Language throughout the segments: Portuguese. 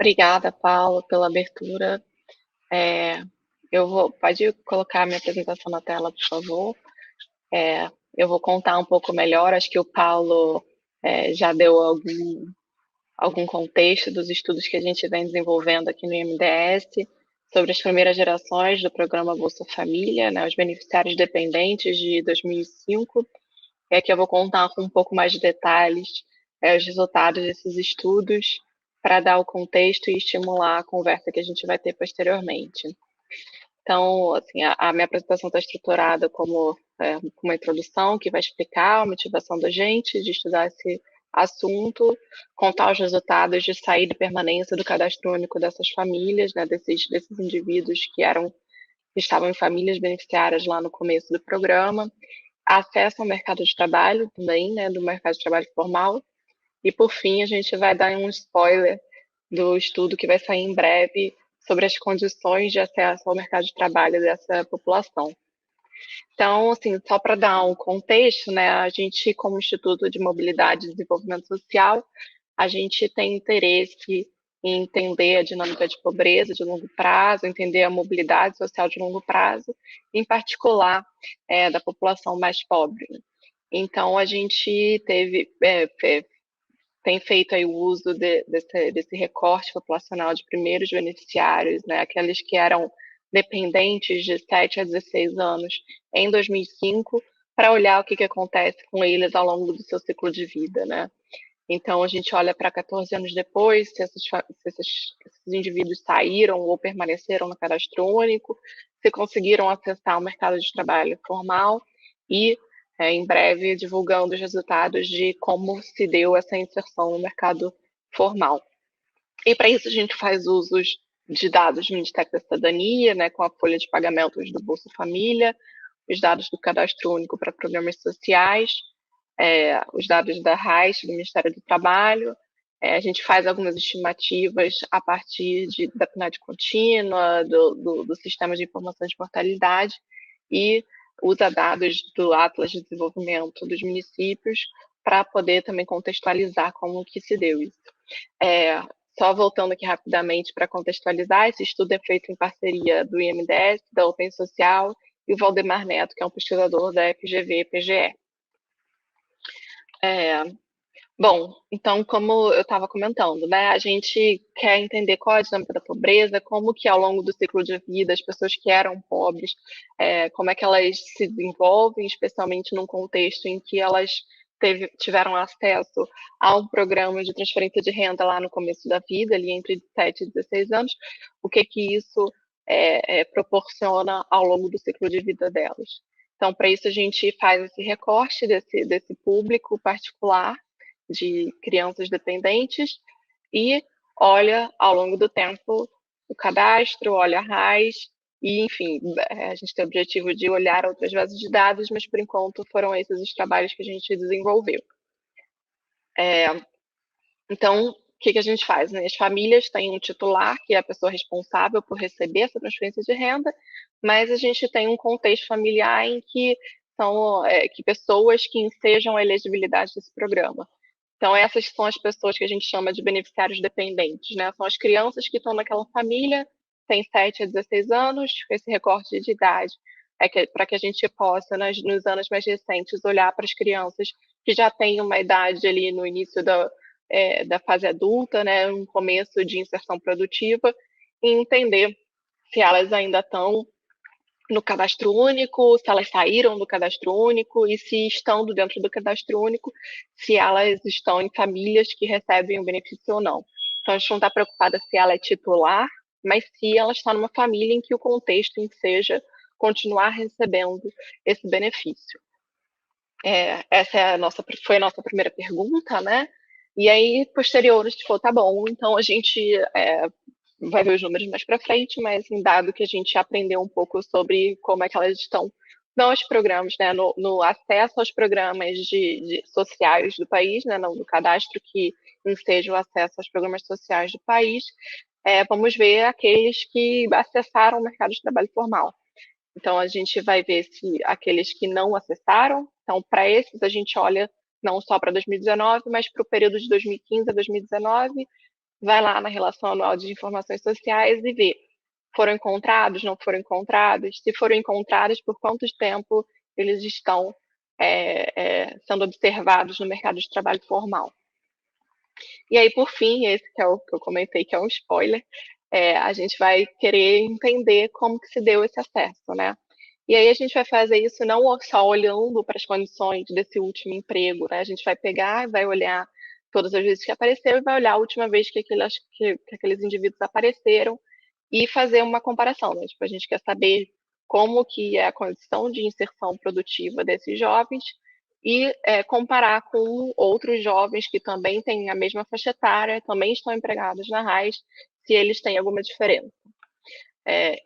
Obrigada, Paulo, pela abertura. É, pode colocar a minha apresentação na tela, por favor. Eu vou contar um pouco melhor. Acho que o Paulo já deu algum contexto dos estudos que a gente vem desenvolvendo aqui no IMDS sobre as primeiras gerações do programa Bolsa Família, né, os beneficiários dependentes de 2005. E aqui eu vou contar com um pouco mais de detalhes, os resultados desses estudos, para dar o contexto e estimular a conversa que a gente vai ter posteriormente. Então, assim, a minha apresentação está estruturada como uma introdução que vai explicar a motivação da gente de estudar esse assunto, contar os resultados de saída e permanência do cadastro único dessas famílias, né, desses indivíduos que estavam em famílias beneficiárias lá no começo do programa, acesso ao mercado de trabalho também, né, do mercado de trabalho formal, e por fim a gente vai dar um spoiler do estudo que vai sair em breve sobre as condições de acesso ao mercado de trabalho dessa população. Então, assim, só para dar um contexto, né, a gente, como Instituto de Mobilidade e Desenvolvimento Social, a gente tem interesse em entender a dinâmica de pobreza de longo prazo, entender a mobilidade social de longo prazo, em particular da população mais pobre. Então, a gente tem feito aí o uso desse recorte populacional de primeiros beneficiários, né, aqueles que eram dependentes de 7 a 16 anos em 2005, para olhar o que acontece com eles ao longo do seu ciclo de vida, né? Então, a gente olha para 14 anos depois, se esses indivíduos saíram ou permaneceram no cadastro único, se conseguiram acessar o mercado de trabalho formal e, em breve, divulgando os resultados de como se deu essa inserção no mercado formal. E para isso a gente faz usos de dados do Ministério da Cidadania, né, com a folha de pagamentos do Bolsa Família, os dados do Cadastro Único para Programas Sociais, os dados da RAIS, do Ministério do Trabalho. A gente faz algumas estimativas a partir da PNAD contínua, do Sistema de Informação de Mortalidade, e usa dados do Atlas de Desenvolvimento dos Municípios para poder também contextualizar como que se deu isso. Só voltando aqui rapidamente para contextualizar, esse estudo é feito em parceria do IMDS, da Open Social e o Valdemar Neto, que é um pesquisador da FGV-PGE. Bom, então, como eu estava comentando, né, a gente quer entender qual é a dinâmica da pobreza, como que ao longo do ciclo de vida as pessoas que eram pobres, como é que elas se desenvolvem, especialmente num contexto em que elas tiveram acesso a um programa de transferência de renda lá no começo da vida, ali entre 7 e 16 anos, o que isso proporciona ao longo do ciclo de vida delas. Então, para isso, a gente faz esse recorte desse público particular, de crianças dependentes, e olha ao longo do tempo o cadastro, olha a RAIS, e enfim, a gente tem o objetivo de olhar outras bases de dados, mas por enquanto foram esses os trabalhos que a gente desenvolveu. Então, o que a gente faz? Né? As famílias têm um titular, que é a pessoa responsável por receber essa transferência de renda, mas a gente tem um contexto familiar em que são que pessoas que ensejam a elegibilidade desse programa. Então, essas são as pessoas que a gente chama de beneficiários dependentes, né? São as crianças que estão naquela família, têm 7 a 16 anos, com esse recorte de idade. Para que a gente possa, nos anos mais recentes, olhar para as crianças que já têm uma idade ali no início da fase adulta, né? Um começo de inserção produtiva, e entender se elas ainda estão no cadastro único, se elas saíram do cadastro único e se estando dentro do cadastro único, se elas estão em famílias que recebem o benefício ou não. Então, a gente não está preocupada se ela é titular, mas se ela está numa família em que o contexto seja continuar recebendo esse benefício. Essa foi a nossa primeira pergunta, né? E aí, posterior, a gente falou, tá bom, então a gente vai ver os números mais para frente, mas dado que a gente aprendeu um pouco sobre como é que elas estão nos programas, né, no acesso aos programas sociais do país, né, no cadastro que enseja o acesso aos programas sociais do país, vamos ver aqueles que acessaram o mercado de trabalho formal. Então, a gente vai ver se aqueles que não acessaram, então, para esses, a gente olha não só para 2019, mas para o período de 2015 a 2019, vai lá na relação anual de informações sociais e vê, foram encontrados, não foram encontrados? Se foram encontrados, por quanto tempo eles estão sendo observados no mercado de trabalho formal? E aí, por fim, esse que é o que eu comentei, que é um spoiler, a gente vai querer entender como que se deu esse acesso, né? E aí a gente vai fazer isso não só olhando para as condições desse último emprego, né? A gente vai pegar e vai olhar todas as vezes que apareceu e vai olhar a última vez que aqueles indivíduos apareceram e fazer uma comparação, né? Tipo, a gente quer saber como que é a condição de inserção produtiva desses jovens e comparar com outros jovens que também têm a mesma faixa etária, também estão empregados na RAIS, se eles têm alguma diferença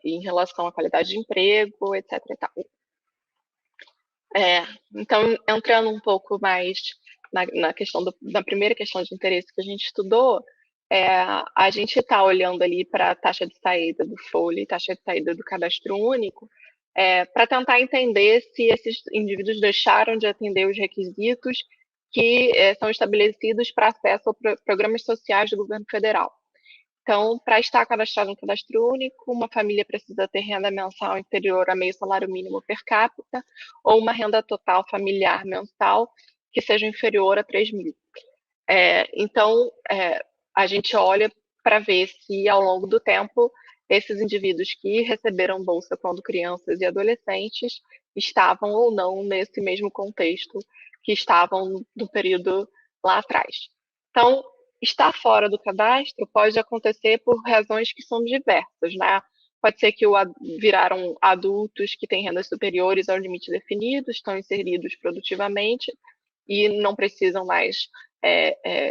em relação à qualidade de emprego, etc. E tal. Então, entrando um pouco mais na questão da primeira questão de interesse que a gente estudou, a gente está olhando ali para a taxa de saída do Folha, taxa de saída do cadastro único, para tentar entender se esses indivíduos deixaram de atender os requisitos que são estabelecidos para acesso a programas sociais do governo federal. Então, para estar cadastrado no cadastro único, uma família precisa ter renda mensal inferior a meio salário mínimo per capita ou uma renda total familiar mensal que seja inferior a 3 mil. Então, a gente olha para ver se, ao longo do tempo, esses indivíduos que receberam bolsa quando crianças e adolescentes estavam ou não nesse mesmo contexto que estavam no período lá atrás. Então, estar fora do cadastro pode acontecer por razões que são diversas, né? Pode ser que viraram adultos que têm rendas superiores ao limite definido, estão inseridos produtivamente e não precisam mais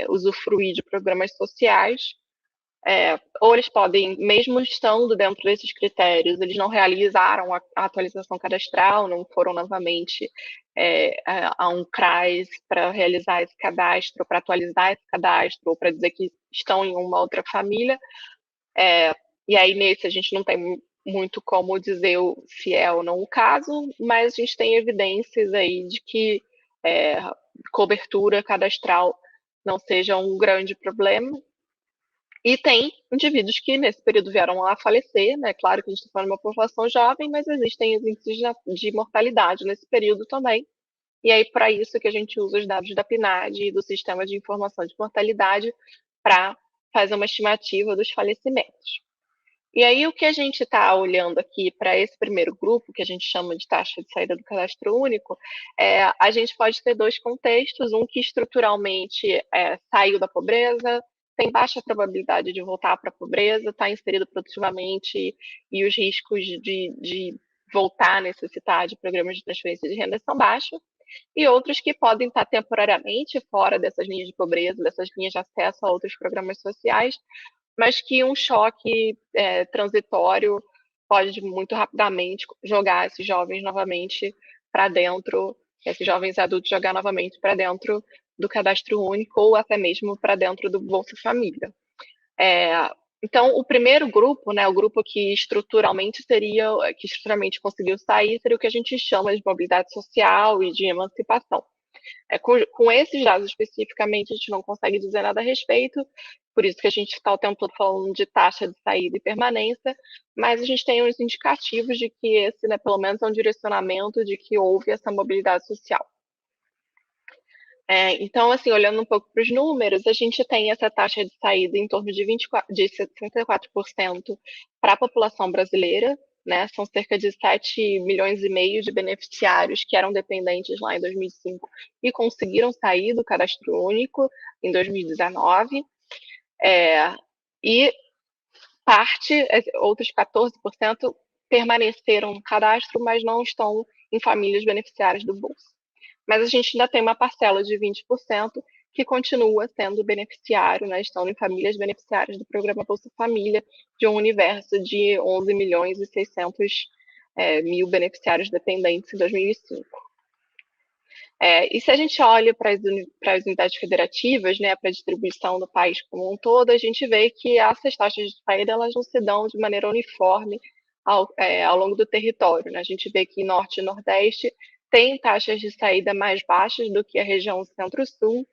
usufruir de programas sociais, ou eles podem, mesmo estando dentro desses critérios, eles não realizaram a atualização cadastral, não foram novamente a um CRAS para realizar esse cadastro, para atualizar esse cadastro, ou para dizer que estão em uma outra família. E aí, nesse, a gente não tem muito como dizer se é ou não o caso, mas a gente tem evidências aí de que cobertura cadastral não seja um grande problema. E tem indivíduos que nesse período vieram a falecer, né? Claro que a gente está falando de uma população jovem, mas existem os índices de mortalidade nesse período também. E aí, para isso que a gente usa os dados da PNAD e do Sistema de Informação de Mortalidade para fazer uma estimativa dos falecimentos. E aí, o que a gente está olhando aqui para esse primeiro grupo, que a gente chama de taxa de saída do cadastro único, a gente pode ter dois contextos, um que estruturalmente saiu da pobreza, tem baixa probabilidade de voltar para a pobreza, está inserido produtivamente e os riscos de voltar a necessitar de programas de transferência de renda são baixos, e outros que podem estar temporariamente fora dessas linhas de pobreza, dessas linhas de acesso a outros programas sociais, mas que um choque transitório pode muito rapidamente jogar esses jovens novamente para dentro, esses jovens adultos jogar novamente para dentro do cadastro único ou até mesmo para dentro do Bolsa Família. Então, o primeiro grupo, né, o grupo que estruturalmente conseguiu sair, seria o que a gente chama de mobilidade social e de emancipação. Com esses dados especificamente, a gente não consegue dizer nada a respeito, por isso que a gente está o tempo todo falando de taxa de saída e permanência, mas a gente tem uns indicativos de que esse, né, pelo menos, é um direcionamento de que houve essa mobilidade social. Então, assim, olhando um pouco para os números, a gente tem essa taxa de saída em torno de 64% para a população brasileira, né? São cerca de 7 milhões e meio de beneficiários que eram dependentes lá em 2005 e conseguiram sair do cadastro único em 2019. E outros 14%, permaneceram no cadastro, mas não estão em famílias beneficiárias do Bolsa. Mas a gente ainda tem uma parcela de 20% que continua sendo beneficiário, né, estão em famílias beneficiárias do programa Bolsa Família, de um universo de 11 milhões e 600 mil beneficiários dependentes em 2005. E se a gente olha para as unidades federativas, né, para a distribuição do país como um todo, a gente vê que essas taxas de saída elas não se dão de maneira uniforme ao longo do território, né? A gente vê que Norte e Nordeste têm taxas de saída mais baixas do que a região Centro-Sul,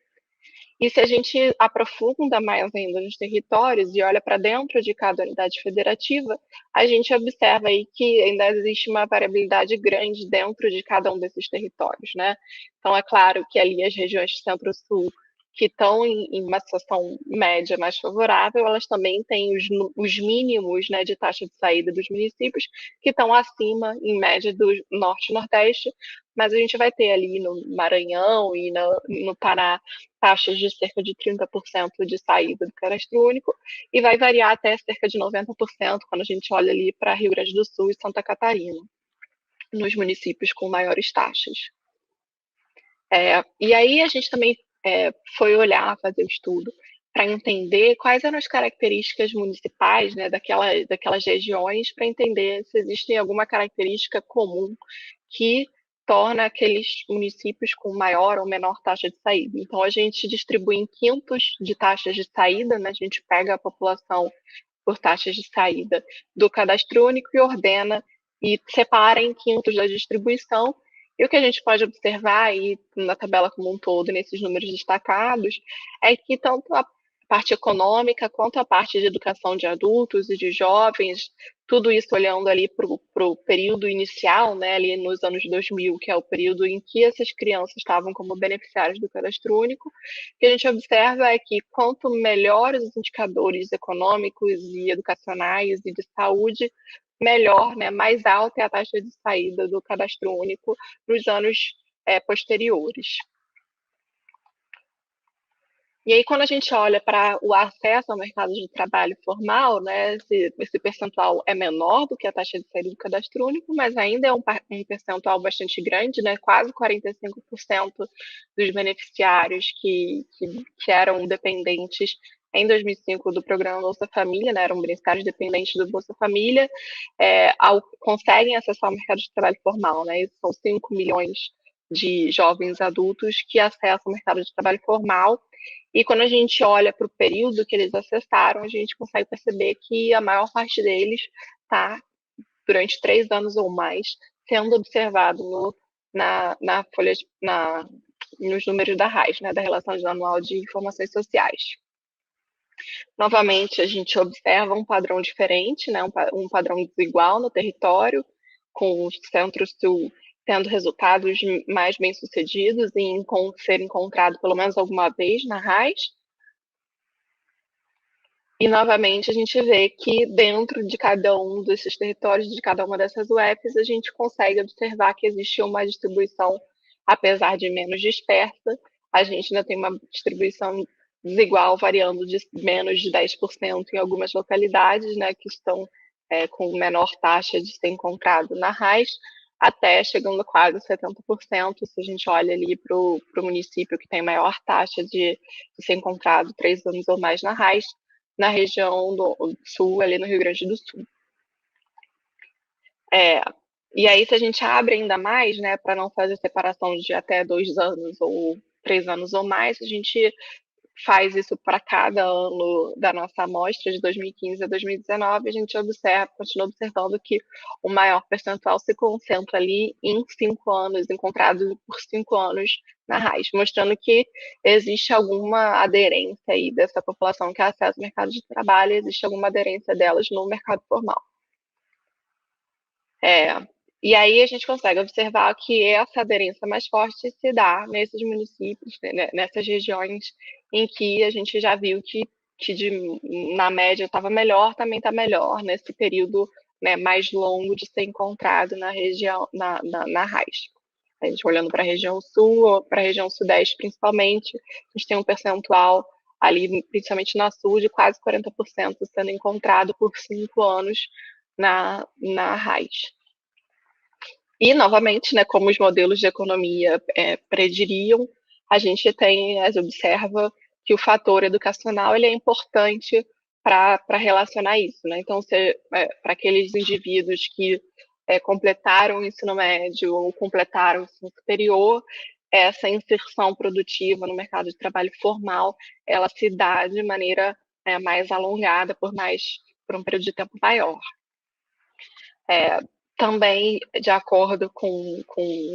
E se a gente aprofunda mais ainda nos territórios e olha para dentro de cada unidade federativa, a gente observa aí que ainda existe uma variabilidade grande dentro de cada um desses territórios, né? Então, é claro que ali as regiões Centro-Sul, que estão em uma situação média mais favorável, elas também têm os mínimos, né, de taxa de saída dos municípios, que estão acima, em média, do Norte e Nordeste, mas a gente vai ter ali no Maranhão e no Pará taxas de cerca de 30% de saída do cadastro único, e vai variar até cerca de 90% quando a gente olha ali para Rio Grande do Sul e Santa Catarina, nos municípios com maiores taxas. E aí a gente também foi olhar, fazer o estudo, para entender quais eram as características municipais, né, daquelas regiões, para entender se existe alguma característica comum que torna aqueles municípios com maior ou menor taxa de saída. Então, a gente distribui em quintos de taxas de saída, né? A gente pega a população por taxas de saída do cadastro único e ordena e separa em quintos da distribuição. E o que a gente pode observar aí na tabela como um todo, nesses números destacados, é que tanto a parte econômica quanto a parte de educação de adultos e de jovens, tudo isso olhando ali para o período inicial, né, ali nos anos 2000, que é o período em que essas crianças estavam como beneficiários do cadastro único, o que a gente observa é que quanto melhores os indicadores econômicos e educacionais e de saúde, melhor, né, mais alta é a taxa de saída do cadastro único nos anos posteriores. E aí, quando a gente olha para o acesso ao mercado de trabalho formal, né, esse percentual é menor do que a taxa de saída do cadastro único, mas ainda é um percentual bastante grande, né, quase 45% dos beneficiários que eram dependentes em 2005 do programa Bolsa Família, né, eram beneficiários dependentes do Bolsa Família, conseguem acessar o mercado de trabalho formal, né, são 5 milhões de jovens adultos que acessam o mercado de trabalho formal. E quando a gente olha para o período que eles acessaram, a gente consegue perceber que a maior parte deles está, durante 3 anos ou mais, sendo observado na folha, nos números da RAIS, né, da Relação Anual de Informações Sociais. Novamente, a gente observa um padrão diferente, né, um padrão desigual no território, com o Centro-Sul tendo resultados mais bem-sucedidos em ser encontrado pelo menos alguma vez na RAIS. E, novamente, a gente vê que dentro de cada um desses territórios, de cada uma dessas UFs, a gente consegue observar que existe uma distribuição, apesar de menos dispersa, a gente ainda tem uma distribuição desigual, variando de menos de 10% em algumas localidades, né, que estão com menor taxa de ser encontrado na RAIS, até chegando a quase 70%, se a gente olha ali para o município que tem maior taxa de ser encontrado 3 anos ou mais na RAIS, na região do sul, ali no Rio Grande do Sul. E aí, se a gente abre ainda mais, né, para não fazer separação de até 2 anos ou 3 anos ou mais, a gente faz isso para cada ano da nossa amostra, de 2015 a 2019, a gente continua observando que o maior percentual se concentra ali em 5 anos, encontrado por 5 anos na RAIS, mostrando que existe alguma aderência aí dessa população que acessa o mercado de trabalho, existe alguma aderência delas no mercado formal. E aí a gente consegue observar que essa aderência mais forte se dá nesses municípios, né, nessas regiões em que a gente já viu que na média estava melhor, também está melhor nesse período, né, mais longo de ser encontrado na região, na RAIS. A gente olhando para a região sul, ou para a região sudeste principalmente, a gente tem um percentual ali, principalmente na sul, de quase 40% sendo encontrado por 5 anos na RAIS. E, novamente, né, como os modelos de economia prediriam, a gente observa que o fator educacional ele é importante para relacionar isso. Né? Então, para aqueles indivíduos que completaram o ensino médio ou completaram o ensino superior, essa inserção produtiva no mercado de trabalho formal, ela se dá de maneira mais alongada, por um período de tempo maior. também, de acordo com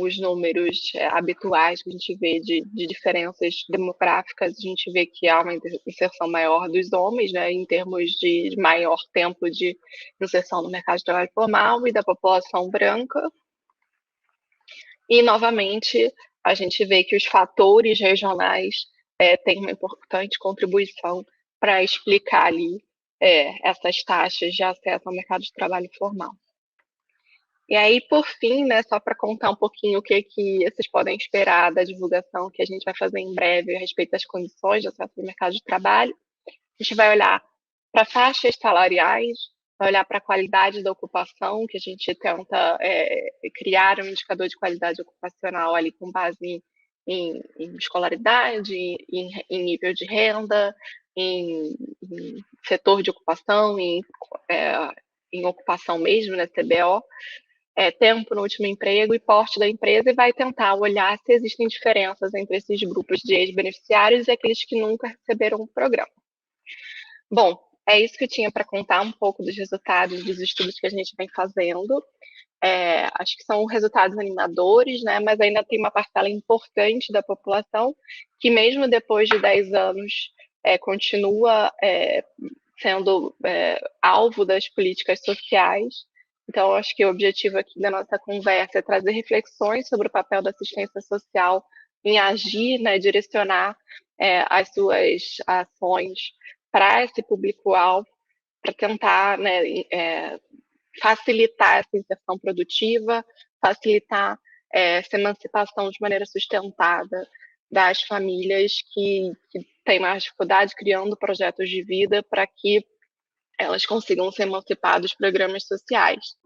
os números habituais que a gente vê de diferenças demográficas, a gente vê que há uma inserção maior dos homens, né, em termos de maior tempo de inserção no mercado de trabalho formal e da população branca. E, novamente, a gente vê que os fatores regionais têm uma importante contribuição para explicar ali essas taxas de acesso ao mercado de trabalho formal. E aí, por fim, né, só para contar um pouquinho o que vocês podem esperar da divulgação que a gente vai fazer em breve a respeito das condições de acesso ao mercado de trabalho, a gente vai olhar para faixas salariais, vai olhar para a qualidade da ocupação, que a gente tenta criar um indicador de qualidade ocupacional ali com base em escolaridade, em nível de renda, em setor de ocupação, em ocupação mesmo, né, CBO, tempo no último emprego e porte da empresa, e vai tentar olhar se existem diferenças entre esses grupos de ex-beneficiários e aqueles que nunca receberam o programa. Bom, é isso que eu tinha para contar um pouco dos resultados dos estudos que a gente vem fazendo. Acho que são resultados animadores, né, mas ainda tem uma parcela importante da população que, mesmo depois de 10 anos, continua sendo alvo das políticas sociais. Então, acho que o objetivo aqui da nossa conversa é trazer reflexões sobre o papel da assistência social em agir, né, direcionar as suas ações para esse público-alvo, para tentar, né, facilitar essa inserção produtiva, facilitar essa emancipação de maneira sustentada das famílias que têm mais dificuldade, criando projetos de vida para que elas consigam se emancipar dos programas sociais.